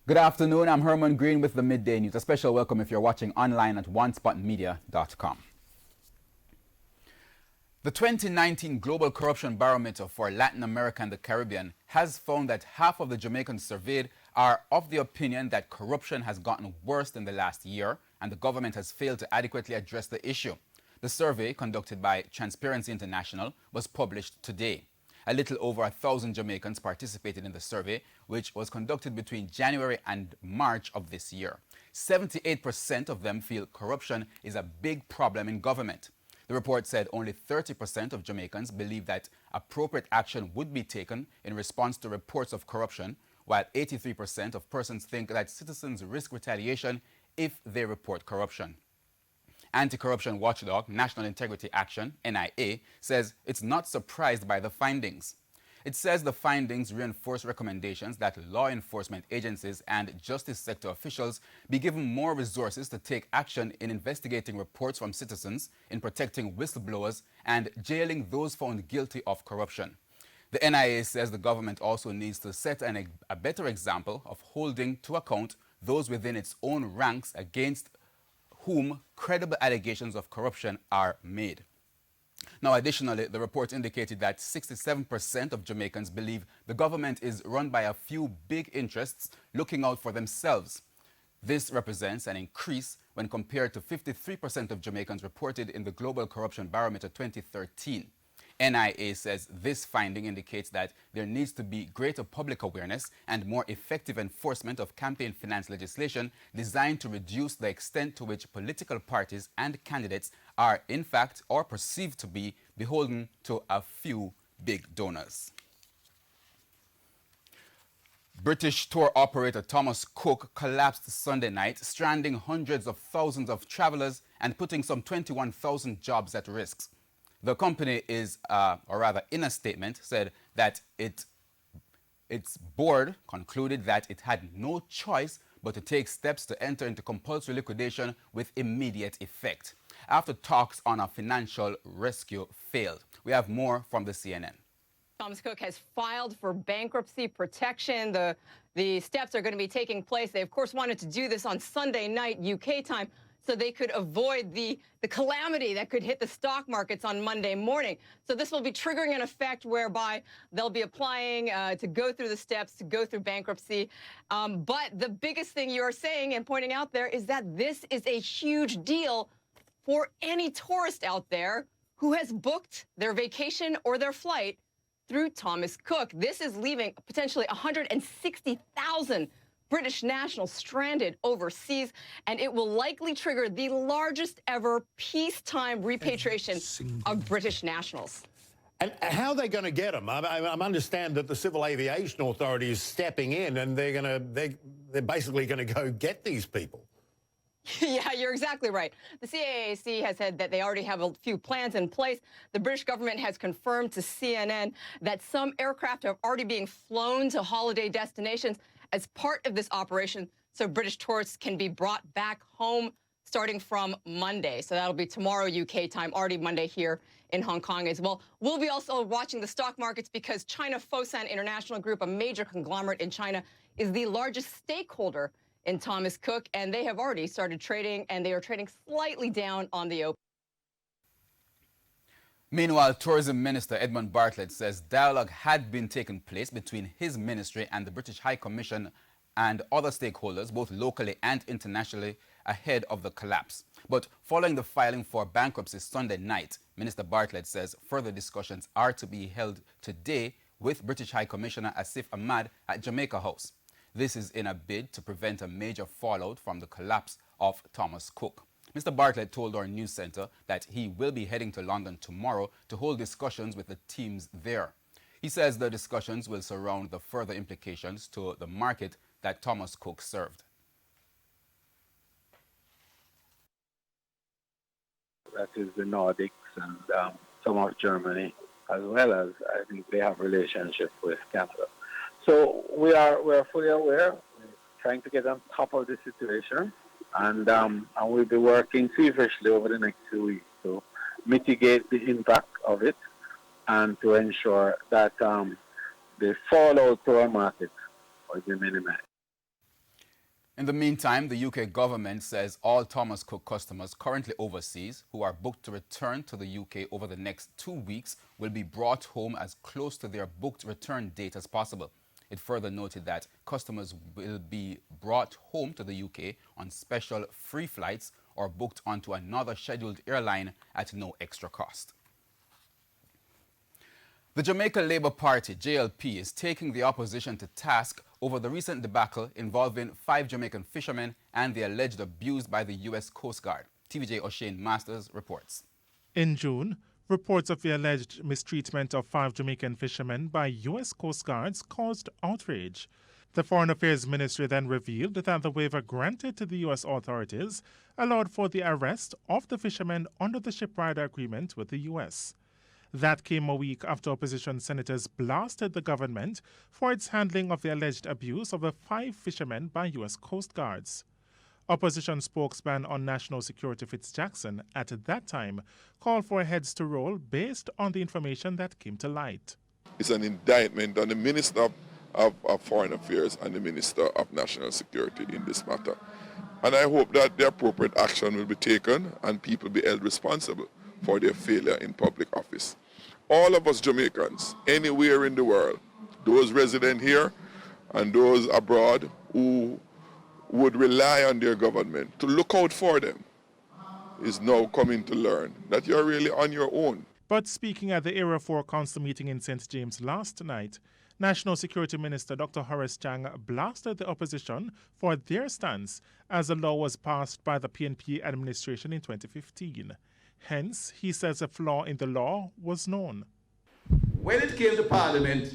Good afternoon, I'm Herman Green with the Midday News. A special welcome if you're watching online at onespotmedia.com. The 2019 Global Corruption Barometer for Latin America and the Caribbean has found that half of the Jamaicans surveyed are of the opinion that corruption has gotten worse in the last year and the government has failed to adequately address the issue. The survey, conducted by Transparency International, was published today. A little over 1,000 Jamaicans participated in the survey, which was conducted between January and March of this year. 78% of them feel corruption is a big problem in government. The report said only 30% of Jamaicans believe that appropriate action would be taken in response to reports of corruption, while 83% of persons think that citizens risk retaliation if they report corruption. Anti-corruption watchdog National Integrity Action, NIA, says it's not surprised by the findings. It says the findings reinforce recommendations that law enforcement agencies and justice sector officials be given more resources to take action in investigating reports from citizens, in protecting whistleblowers, and jailing those found guilty of corruption. The NIA says the government also needs to set a better example of holding to account those within its own ranks against whom credible allegations of corruption are made. Now, additionally, the report indicated that 67% of Jamaicans believe the government is run by a few big interests looking out for themselves. This represents an increase when compared to 53% of Jamaicans reported in the Global Corruption Barometer 2013. NIA says this finding indicates that there needs to be greater public awareness and more effective enforcement of campaign finance legislation designed to reduce the extent to which political parties and candidates are in fact or perceived to be beholden to a few big donors. British tour operator Thomas Cook collapsed Sunday night, stranding hundreds of thousands of travelers and putting some 21,000 jobs at risk. The company in a statement, said that its board concluded that it had no choice but to take steps to enter into compulsory liquidation with immediate effect, after talks on a financial rescue failed. We have more from the CNN. Thomas Cook has filed for bankruptcy protection. The steps are going to be taking place. They, of course, wanted to do this on Sunday night, UK time, so they could avoid the calamity that could hit the stock markets on Monday morning. So this will be triggering an effect whereby they'll be applying to go through the steps, to go through bankruptcy. But the biggest thing you're saying and pointing out there is that this is a huge deal for any tourist out there who has booked their vacation or their flight through Thomas Cook. This is leaving potentially 160,000 British nationals stranded overseas, and it will likely trigger the largest ever peacetime repatriation of British nationals. And how are they going to get them? I understand that the Civil Aviation Authority is stepping in, and they're basically going to go get these people. Yeah, you're exactly right. The CAAC has said that they already have a few plans in place. The British government has confirmed to CNN that some aircraft are already being flown to holiday destinations as part of this operation, so British tourists can be brought back home starting from Monday. So that'll be tomorrow UK time, already Monday here in Hong Kong as well. We'll be also watching the stock markets because China Fosun International Group, a major conglomerate in China, is the largest stakeholder in Thomas Cook, and they have already started trading, and they are trading slightly down on the open. Meanwhile, Tourism Minister Edmund Bartlett says dialogue had been taking place between his ministry and the British High Commission and other stakeholders, both locally and internationally, ahead of the collapse. But following the filing for bankruptcy Sunday night, Minister Bartlett says further discussions are to be held today with British High Commissioner Asif Ahmad at Jamaica House. This is in a bid to prevent a major fallout from the collapse of Thomas Cook. Mr. Bartlett told our news center that he will be heading to London tomorrow to hold discussions with the teams there. He says the discussions will surround the further implications to the market that Thomas Cook served. That is the Nordics and some of Germany, as well as I think they have relationship with Canada. So we're fully aware. We're trying to get on top of the situation. And we'll be working feverishly over the next 2 weeks to mitigate the impact of it and to ensure that the fallout to our market will be minimized. In the meantime, the UK government says all Thomas Cook customers currently overseas who are booked to return to the UK over the next 2 weeks will be brought home as close to their booked return date as possible. It further noted that customers will be brought home to the UK on special free flights or booked onto another scheduled airline at no extra cost. The Jamaica Labour Party, JLP, is taking the opposition to task over the recent debacle involving 5 Jamaican fishermen and the alleged abuse by the U.S. Coast Guard. TVJ O'Shane Masters reports. In June, reports of the alleged mistreatment of 5 Jamaican fishermen by U.S. Coast Guards caused outrage. The Foreign Affairs Ministry then revealed that the waiver granted to the U.S. authorities allowed for the arrest of the fishermen under the shipwright agreement with the U.S. That came a week after opposition senators blasted the government for its handling of the alleged abuse of the 5 fishermen by U.S. Coast Guards. Opposition spokesman on national security Fitz Jackson at that time called for heads to roll based on the information that came to light. It's an indictment on the Minister of Foreign Affairs and the Minister of National Security in this matter. And I hope that the appropriate action will be taken and people be held responsible for their failure in public office. All of us Jamaicans, anywhere in the world, those resident here and those abroad who would rely on their government to look out for them, is now coming to learn that you're really on your own. But speaking at the Area 4 Council meeting in St. James last night, National Security Minister Dr. Horace Chang blasted the opposition for their stance as the law was passed by the PNP administration in 2015. Hence, he says a flaw in the law was known. When it came to Parliament,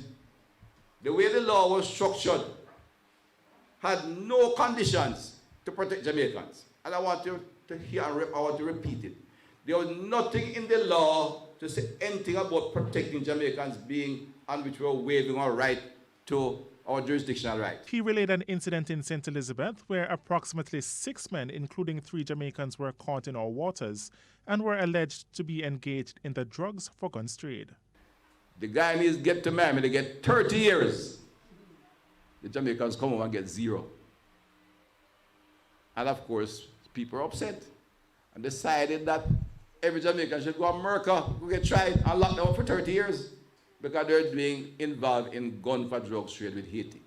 the way the law was structured had no conditions to protect Jamaicans. And I want to hear, I want to repeat it. There was nothing in the law to say anything about protecting Jamaicans being on which we were waiving our right to our jurisdictional right. He relayed an incident in St. Elizabeth where approximately 6 men, including 3 Jamaicans, were caught in our waters and were alleged to be engaged in the drugs for guns trade. The Guyanese get to Miami, they get 30 years. The Jamaicans come home and get 0. And of course, people are upset and decided that every Jamaican should go to America, go get tried and locked down for 30 years because they're being involved in gun for drugs trade with Haiti.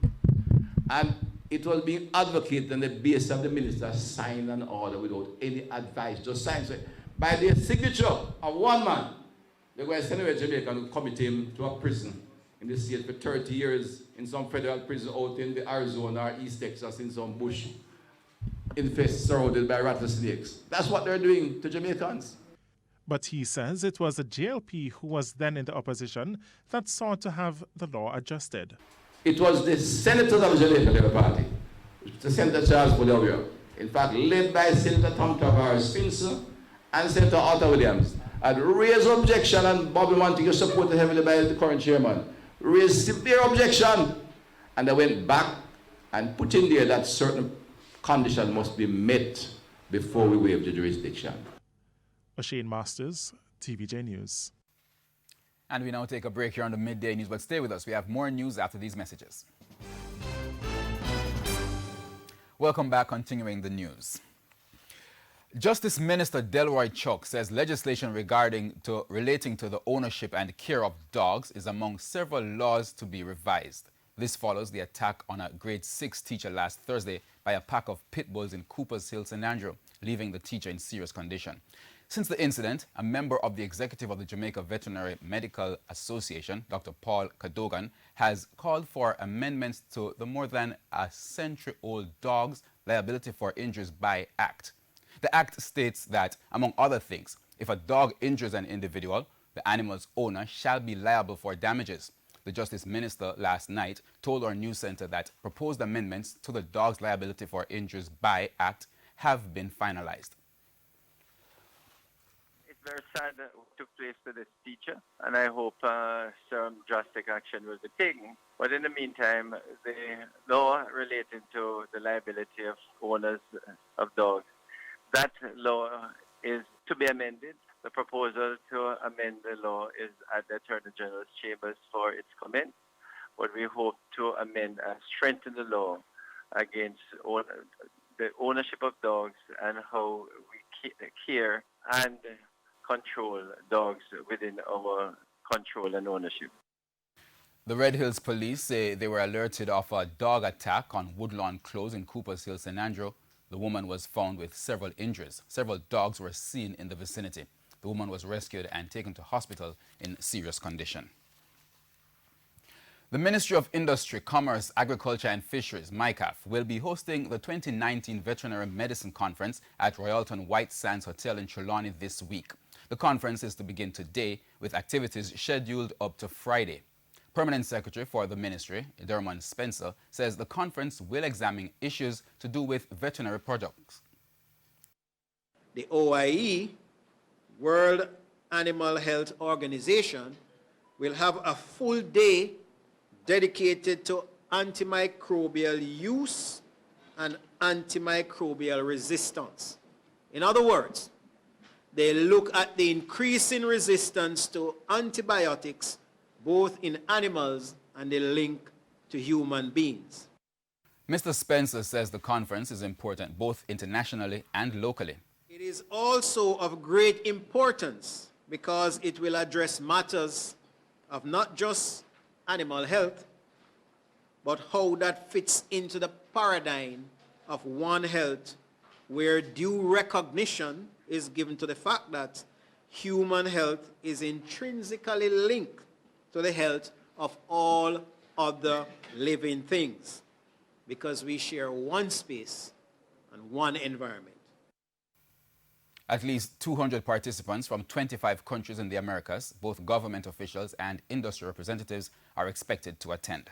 And it was being advocated on the basis of the minister signed an order without any advice, just signed. So by the signature of one man, they're going to send away Jamaican and commit him to a prison in the state for 30 years in some federal prison out in the Arizona or East Texas in some bush infested, surrounded by rattlesnakes. That's what they're doing to Jamaicans. But he says it was the JLP who was then in the opposition that sought to have the law adjusted. It was the senators of the Jamaica Labour Party, the Senator Charles Bolivia, in fact led by Senator Tom Tavares Spencer and Senator Arthur Williams, had raised objection, and Bobby Montague supported heavily by the current chairman, raised severe objection, and they went back and put in there that certain conditions must be met before we waive the jurisdiction. O'Shane Masters, TVJ News. And we now take a break here on the Midday News, but stay with us. We have more news after these messages. Welcome back, continuing the news. Justice Minister Delroy Chuck says legislation relating to the ownership and care of dogs is among several laws to be revised. This follows the attack on a grade 6 teacher last Thursday by a pack of pit bulls in Cooper's Hill, St. Andrew, leaving the teacher in serious condition. Since the incident, a member of the executive of the Jamaica Veterinary Medical Association, Dr. Paul Cadogan, has called for amendments to the more than a century-old Dogs Liability for Injuries by Act. The Act states that, among other things, if a dog injures an individual, the animal's owner shall be liable for damages. The Justice Minister last night told our news center that proposed amendments to the Dogs Liability for Injuries by Act have been finalized. It's very sad that what took place to this teacher, and I hope some drastic action will be taken. But in the meantime, the law relating to the liability of owners of dogs, that law is to be amended. The proposal to amend the law is at the Attorney General's chambers for its comment. But we hope to amend and strengthen the law against the ownership of dogs and how we care and control dogs within our control and ownership. The Red Hills Police say they were alerted of a dog attack on Woodlawn Close in Coopers Hill, St. Andrew. The woman was found with several injuries. Several dogs were seen in the vicinity. The woman was rescued and taken to hospital in serious condition. The Ministry of Industry, Commerce, Agriculture and Fisheries, MICAF, will be hosting the 2019 Veterinary Medicine Conference at Royalton White Sands Hotel in Trelawney this week. The conference is to begin today with activities scheduled up to Friday. Permanent Secretary for the Ministry, Dermot Spencer, says the conference will examine issues to do with veterinary products. The OIE, World Animal Health Organization, will have a full day dedicated to antimicrobial use and antimicrobial resistance. In other words, they look at the increasing resistance to antibiotics both in animals and the link to human beings. Mr. Spencer says the conference is important both internationally and locally. It is also of great importance because it will address matters of not just animal health, but how that fits into the paradigm of One Health, where due recognition is given to the fact that human health is intrinsically linked to the health of all other living things, because we share one space and one environment. At least 200 participants from 25 countries in the Americas, both government officials and industry representatives, are expected to attend.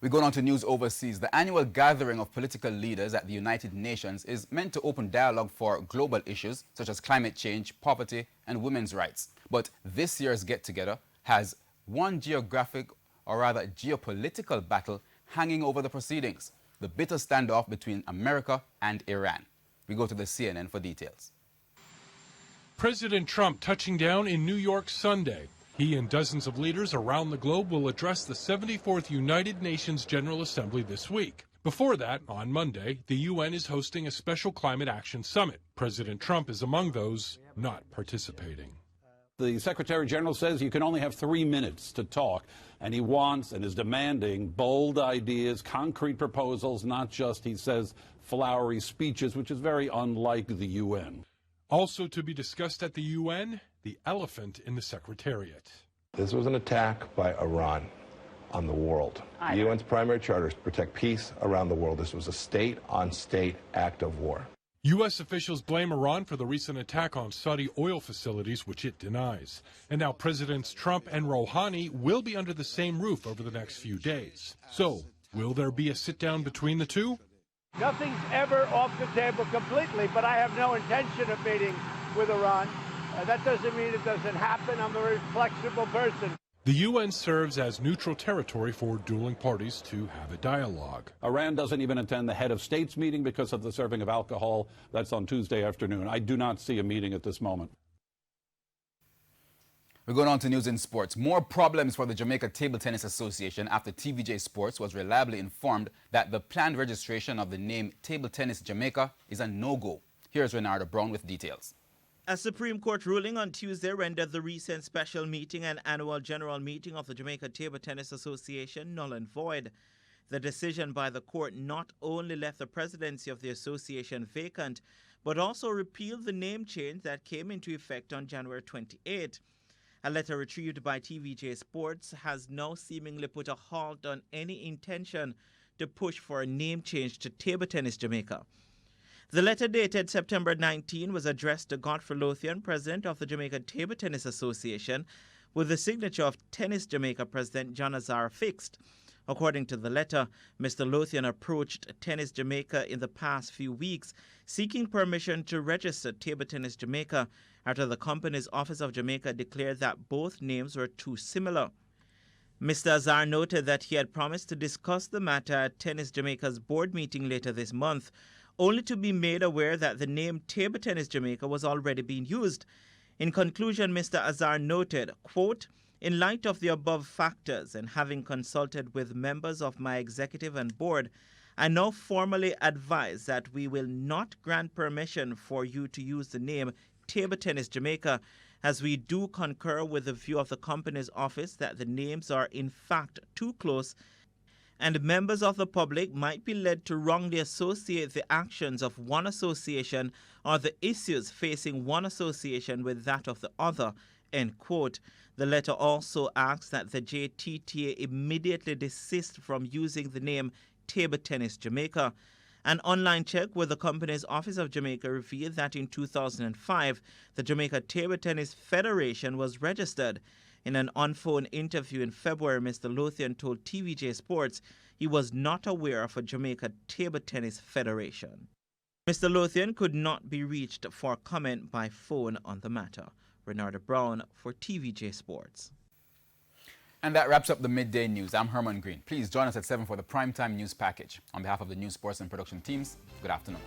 We go on to news overseas. The annual gathering of political leaders at the United Nations is meant to open dialogue for global issues such as climate change, poverty, and women's rights. But this year's get-together has one geographic, or rather geopolitical battle hanging over the proceedings: the bitter standoff between America and Iran. We go to the CNN for details. President Trump touching down in New York Sunday. He and dozens of leaders around the globe will address the 74th United Nations General Assembly this week. Before that, on Monday, the UN is hosting a special climate action summit. President Trump is among those not participating. The Secretary General says you can only have 3 minutes to talk, and he wants and is demanding bold ideas, concrete proposals, not just, he says, flowery speeches, which is very unlike the UN. Also to be discussed at the UN, the elephant in the Secretariat. This was an attack by Iran on the world. The UN's primary charter is to protect peace around the world. This was a state-on-state act of war. U.S. officials blame Iran for the recent attack on Saudi oil facilities, which it denies. And now Presidents Trump and Rouhani will be under the same roof over the next few days. So, will there be a sit-down between the two? Nothing's ever off the table completely, but I have no intention of meeting with Iran. That doesn't mean it doesn't happen. I'm a very flexible person. The UN serves as neutral territory for dueling parties to have a dialogue. Iran doesn't even attend the head of states meeting because of the serving of alcohol. That's on Tuesday afternoon. I do not see a meeting at this moment. We're going on to news in sports. More problems for the Jamaica Table Tennis Association after TVJ Sports was reliably informed that the planned registration of the name Table Tennis Jamaica is a no-go. Here's Renardo Brown with details. A Supreme Court ruling on Tuesday rendered the recent special meeting and annual general meeting of the Jamaica Table Tennis Association null and void. The decision by the court not only left the presidency of the association vacant, but also repealed the name change that came into effect on January 28. A letter retrieved by TVJ Sports has now seemingly put a halt on any intention to push for a name change to Table Tennis Jamaica. The letter dated September 19 was addressed to Godfrey Lothian, president of the Jamaica Table Tennis Association, with the signature of Tennis Jamaica president John Azar fixed. According to the letter, Mr. Lothian approached Tennis Jamaica in the past few weeks, seeking permission to register Table Tennis Jamaica after the company's Office of Jamaica declared that both names were too similar. Mr. Azar noted that he had promised to discuss the matter at Tennis Jamaica's board meeting later this month, only to be made aware that the name Table Tennis Jamaica was already being used. In conclusion, Mr. Azar noted, quote, In light of the above factors and having consulted with members of my executive and board, I now formally advise that we will not grant permission for you to use the name Table Tennis Jamaica, as we do concur with the view of the company's office that the names are in fact too close, and members of the public might be led to wrongly associate the actions of one association or the issues facing one association with that of the other, end quote. The letter also asks that the JTTA immediately desist from using the name Table Tennis Jamaica. An online check with the company's Office of Jamaica revealed that in 2005, the Jamaica Table Tennis Federation was registered. In an on-phone interview in February, Mr. Lothian told TVJ Sports he was not aware of a Jamaica Table Tennis Federation. Mr. Lothian could not be reached for comment by phone on the matter. Renardo Brown for TVJ Sports. And that wraps up the Midday News. I'm Herman Green. Please join us at 7 for the primetime news package. On behalf of the news, sports, and production teams, good afternoon.